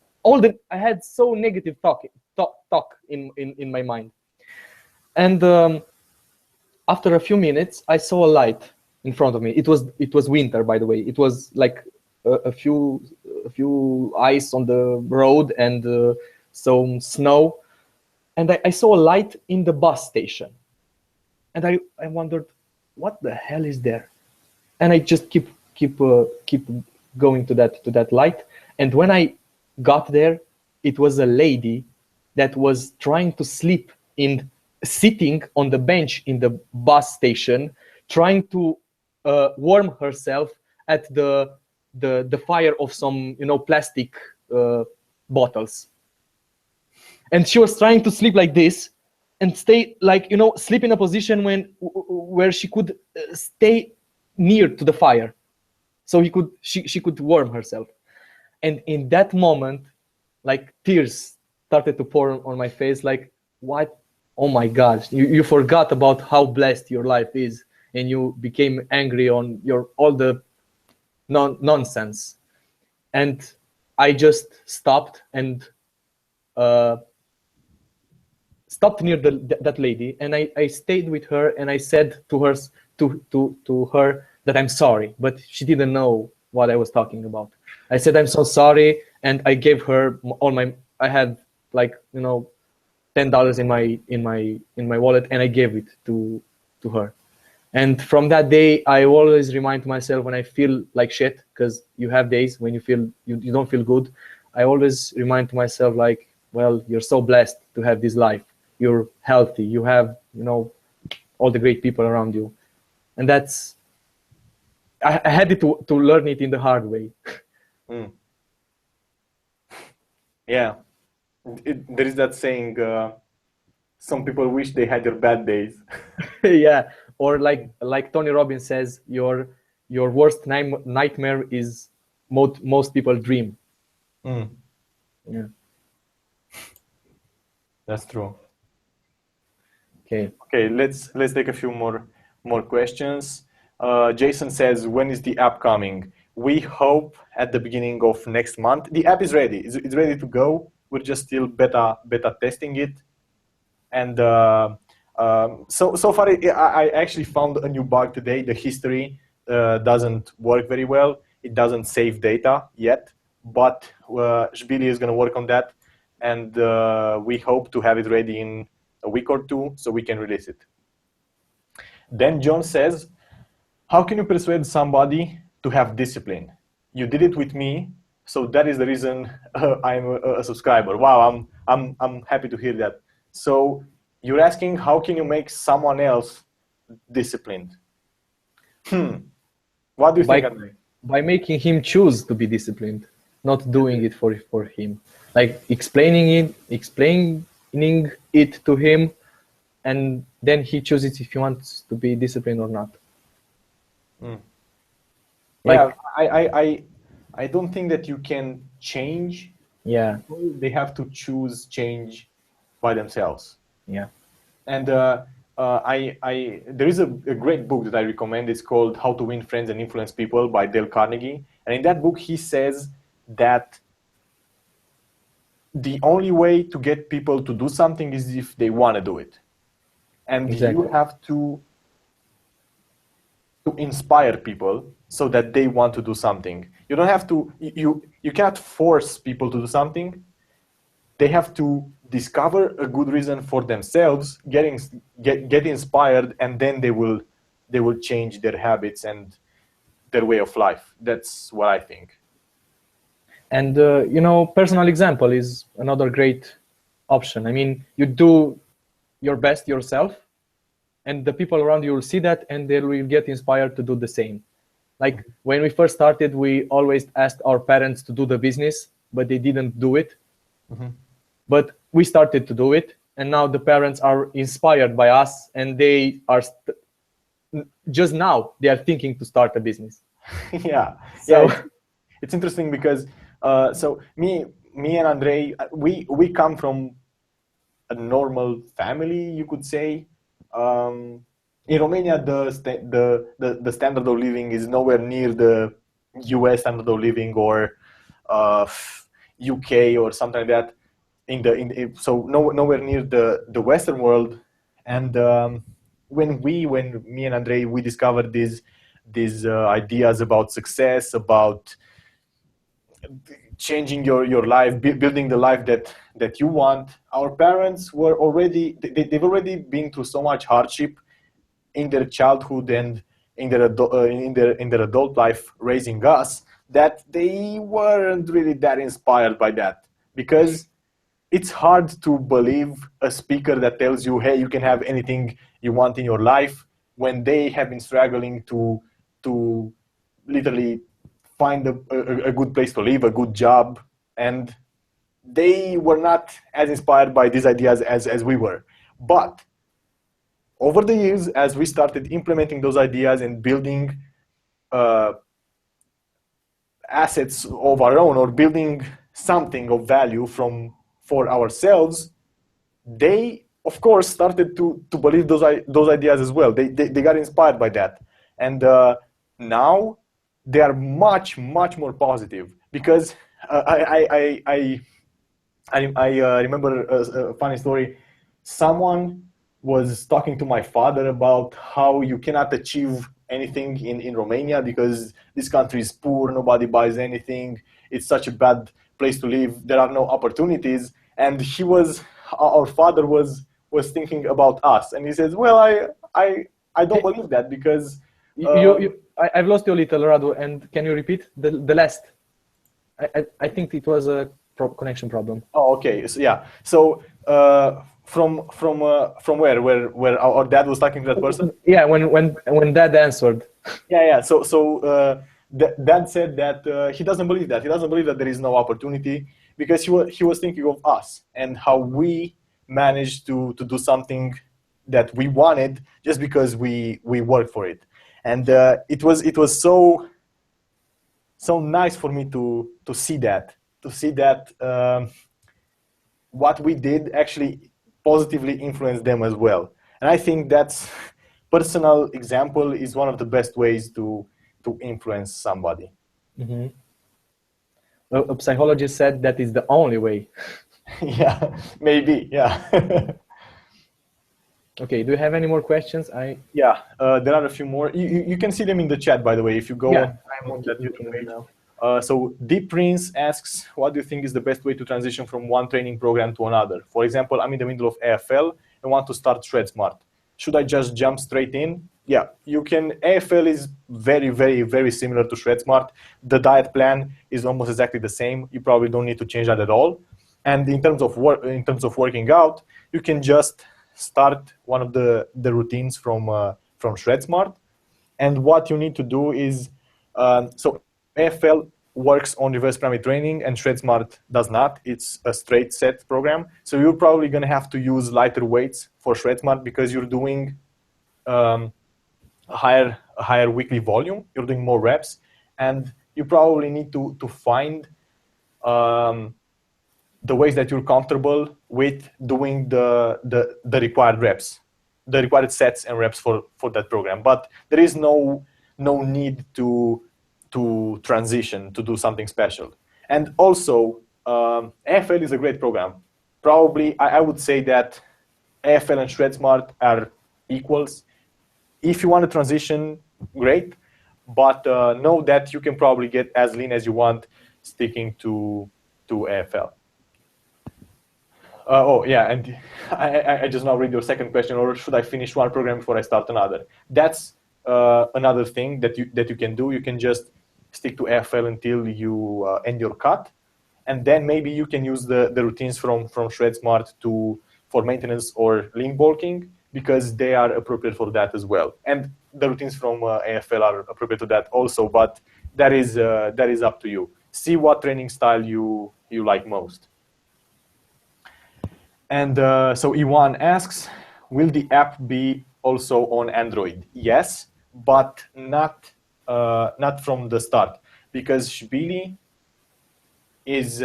I had so negative talk in my mind. And after a few minutes, I saw a light in front of me. It was winter, by the way. It was like a few ice on the road and some snow. And I saw a light in the bus station, and I wondered, what the hell is there? And I just keep going to that light. And when I got there, it was a lady that was trying to sleep sitting on the bench in the bus station, trying to warm herself at the fire of some plastic bottles. And she was trying to sleep like this and stay like, sleep in a position where she could stay near to the fire, so she could warm herself. And in that moment, like, tears started to pour on my face, like, what? Oh my gosh, you forgot about how blessed your life is, and you became angry on all the nonsense. And I just stopped and stopped near that lady, and I stayed with her, and I said to her that I'm sorry, but she didn't know what I was talking about. I said I'm so sorry, and I gave her I had like $10 in my wallet, and I gave it to her. And from that day, I always remind myself when I feel like shit, because you have days when you don't feel good. I always remind myself like, well, you're so blessed to have this life. You're healthy. You have, all the great people around you. And that's, I had to learn it in the hard way. Yeah. There is that saying, some people wish they had your bad days. Yeah. Or like Tony Robbins says, your your worst nightmare is most people dream. Yeah. That's true. Okay. Okay, let's take a few more questions. Jason says, when is the app coming? We hope at the beginning of next month. The app is ready. It's ready to go. We're just still beta testing it. And so far, I actually found a new bug today. The history doesn't work very well. It doesn't save data yet, but Shbili is going to work on that. And we hope to have it ready in a week or two so we can release it. Then John says, how can you persuade somebody to have discipline? You did it with me, so that is the reason I'm a subscriber. Wow, I'm happy to hear that. So you're asking, how can you make someone else disciplined? What do you think, Andrei? By making him choose to be disciplined, not doing it for him. Like explaining it to him, and then he chooses if he wants to be disciplined or not. Like, yeah, I don't think that you can change. Yeah. They have to choose change by themselves. Yeah. And there is a great book that I recommend. It's called How to Win Friends and Influence People by Dale Carnegie. And in that book, he says that the only way to get people to do something is if they want to do it. And you have to inspire people so that they want to do something. You don't have to, you cannot force people to do something. They have to discover a good reason for themselves, get inspired, and then they will change their habits and their way of life. That's what I think. And personal example is another great option. I mean, you do your best yourself, and the people around you will see that, and they will get inspired to do the same. Like when we first started, we always asked our parents to do the business, but they didn't do it. But we started to do it, and now the parents are inspired by us, and they are just now they are thinking to start a business. Yeah. It's interesting because so me and Andrei, we come from a normal family, you could say. In Romania, the standard of living is nowhere near the US standard of living or UK or something like that. So nowhere near the Western world. And when me and Andrei, we discovered these ideas about success, about changing your life, building the life that you want. Our parents were they've already been through so much hardship in their childhood and in their adult life raising us, that they weren't really that inspired by that, because it's hard to believe a speaker that tells you, hey, you can have anything you want in your life, when they have been struggling to literally find a good place to live, a good job, and they were not as inspired by these ideas as we were. But over the years, as we started implementing those ideas and building assets of our own, or building something of value for ourselves, they, of course, started to believe those ideas as well. They got inspired by that. And now they are much more positive, because I remember a funny story. Someone was talking to my father about how you cannot achieve anything in Romania because this country is poor, nobody buys anything, it's such a bad place to live, there are no opportunities. And our father was thinking about us, and he says, well, I don't believe that, because I've lost you a little, Radu, and can you repeat the last? I think it was a connection problem. Oh, okay. So, yeah. So from where our dad was talking to that person? Yeah, when Dad answered. Yeah. So Dad said that he doesn't believe that. He doesn't believe that there is no opportunity, because he was thinking of us and how we managed to do something that we wanted just because we worked for it. And it was so nice for me to see that what we did actually positively influenced them as well. And I think that's personal example is one of the best ways to influence somebody. Mm-hmm. A psychologist said that is the only way. Yeah, maybe. Yeah. Okay, do you have any more questions? Yeah, there are a few more. You can see them in the chat, by the way, if you go Yeah, on that YouTube page. So Deep Prince asks, what do you think is the best way to transition from one training program to another? For example, I'm in the middle of AFL and want to start ShredSmart. Should I just jump straight in? Yeah, you can. AFL is very, very, very similar to ShredSmart. The diet plan is almost exactly the same. You probably don't need to change that at all. And in terms of working out, you can just start one of the routines from ShredSmart. And what you need to do is, so AFL works on reverse pyramid training and ShredSmart does not. It's a straight set program. So you're probably going to have to use lighter weights for ShredSmart because you're doing a higher weekly volume. You're doing more reps, and you probably need to find the ways that you're comfortable with doing the required reps, the required sets and reps for that program. But there is no need to transition to do something special. And also, AFL is a great program. Probably, I would say that AFL and ShredSmart are equals. If you want to transition, great. But know that you can probably get as lean as you want sticking to AFL. Oh yeah, and I just now read your second question. Or should I finish one program before I start another? That's another thing that you can do. You can just stick to AFL until you end your cut, and then maybe you can use the routines from ShredSmart for maintenance or lean bulking because they are appropriate for that as well. And the routines from AFL are appropriate to that also. But that is up to you. See what training style you like most. And so Iwan asks, will the app be also on Android? Yes, but not from the start, because Shbili is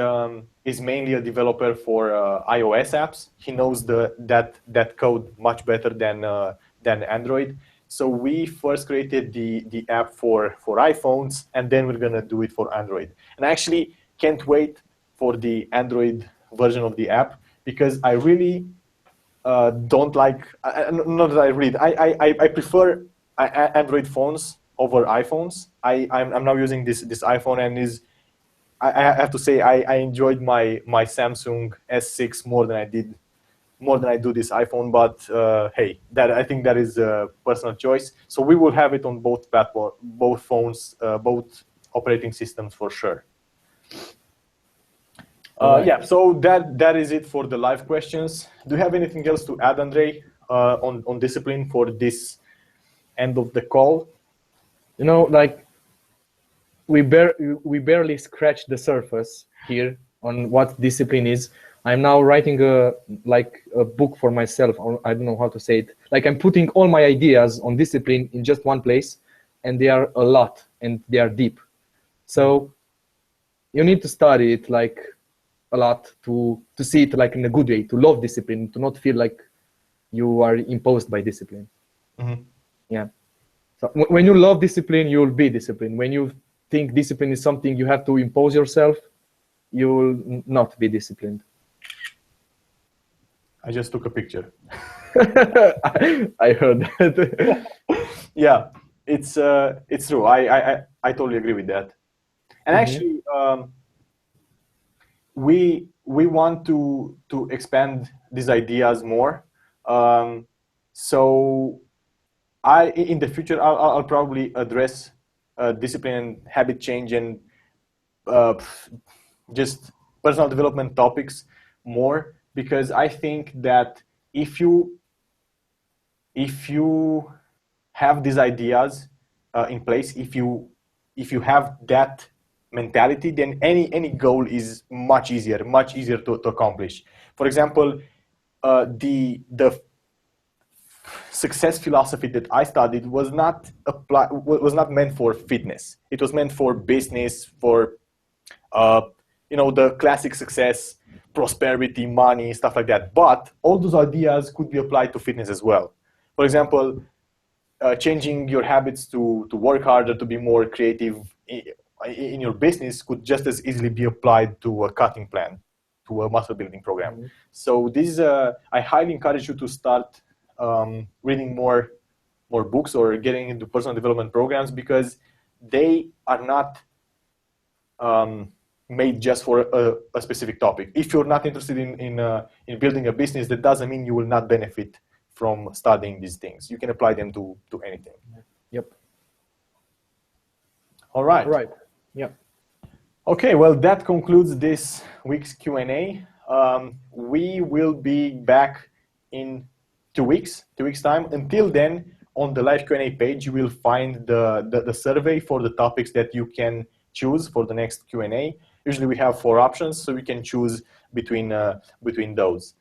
mainly a developer for iOS apps. He knows that code much better than Android. So we first created the app for iPhones, and then we're gonna do it for Android. And I actually can't wait for the Android version of the app, because I really don't like, not that I read, I prefer Android phones over iPhones. I'm now using this iPhone, and I have to say I enjoyed my Samsung S6 more than I do this iPhone. But hey, I think that is a personal choice. So we will have it on both platforms, both phones, both operating systems for sure. Yeah, so that is it for the live questions. Do you have anything else to add, Andrei, on discipline for this end of the call? You know, like we barely scratched the surface here on what discipline is. I'm now writing a book for myself, or I don't know how to say it. Like I'm putting all my ideas on discipline in just one place, and they are a lot and they are deep. So you need to study it like a lot to see it like in a good way, to love discipline, to not feel like you are imposed by discipline. Mm-hmm. Yeah. So when you love discipline, you will be disciplined. When you think discipline is something you have to impose yourself, you will not be disciplined. I just took a picture. I heard that. Yeah, it's true. I totally agree with that. And actually, we want to expand these ideas more. So in the future, I'll probably address discipline, habit change, and just personal development topics more, because I think that if you have these ideas in place, if you have that mentality, then any goal is much easier to accomplish. For example, the success philosophy that I studied was not meant for fitness. It was meant for business, for the classic success, prosperity, money, stuff like that. But all those ideas could be applied to fitness as well. For example, changing your habits to work harder, to be more creative in your business could just as easily be applied to a cutting plan, to a muscle building program. Mm-hmm. So this, I highly encourage you to start reading more books or getting into personal development programs, because they are not made just for a specific topic. If you're not interested in building a business, that doesn't mean you will not benefit from studying these things. You can apply them to anything. Yep. All right. Right. Yeah. Okay, well, that concludes this week's Q&A. We will be back in 2 weeks time. Until then, on the live Q&A page, you will find the survey for the topics that you can choose for the next Q&A. Usually we have 4 options, so we can choose between those.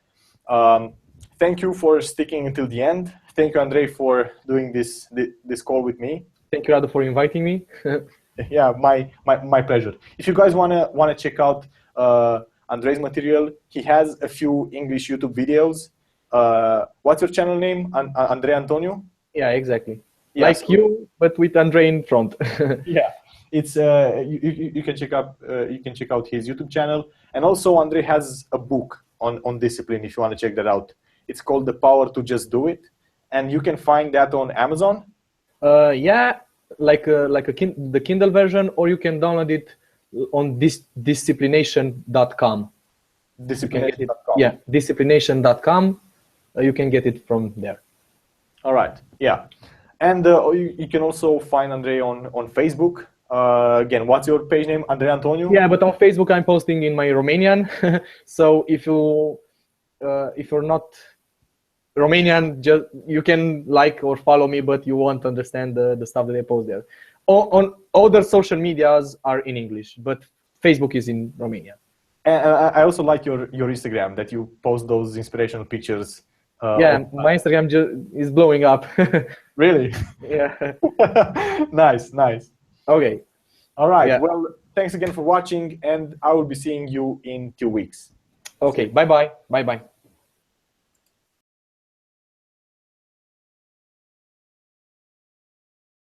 Thank you for sticking until the end. Thank you, Andrei, for doing this call with me. Thank you, Radu, for inviting me. Yeah, my pleasure. If you guys wanna check out Andrei's material, he has a few English YouTube videos. What's your channel name? Andrei Antonio? Yeah, exactly. Yeah, like you, but with Andrei in front. Yeah, it's you can check out his YouTube channel, and also Andrei has a book on discipline. If you want to check that out, it's called The Power to Just Do It, and you can find that on Amazon. Yeah, the Kindle version, or you can download it on disciplination.com. Disciplination.com. Yeah, disciplination.com. You can get it from there. All right. Yeah, and you can also find Andrei on Facebook. Again, what's your page name? Andrei Antonio? Yeah, but on Facebook I'm posting in my Romanian. So if you're not Romanian, you can like or follow me, but you won't understand the stuff that I post there. On other social medias are in English, but Facebook is in Romanian. And I also like your Instagram, that you post those inspirational pictures. Yeah, my Instagram is blowing up. Really? Yeah. Nice. Okay. All right. Yeah. Well, thanks again for watching, and I will be seeing you in 2 weeks. Okay. Bye-bye. Bye-bye.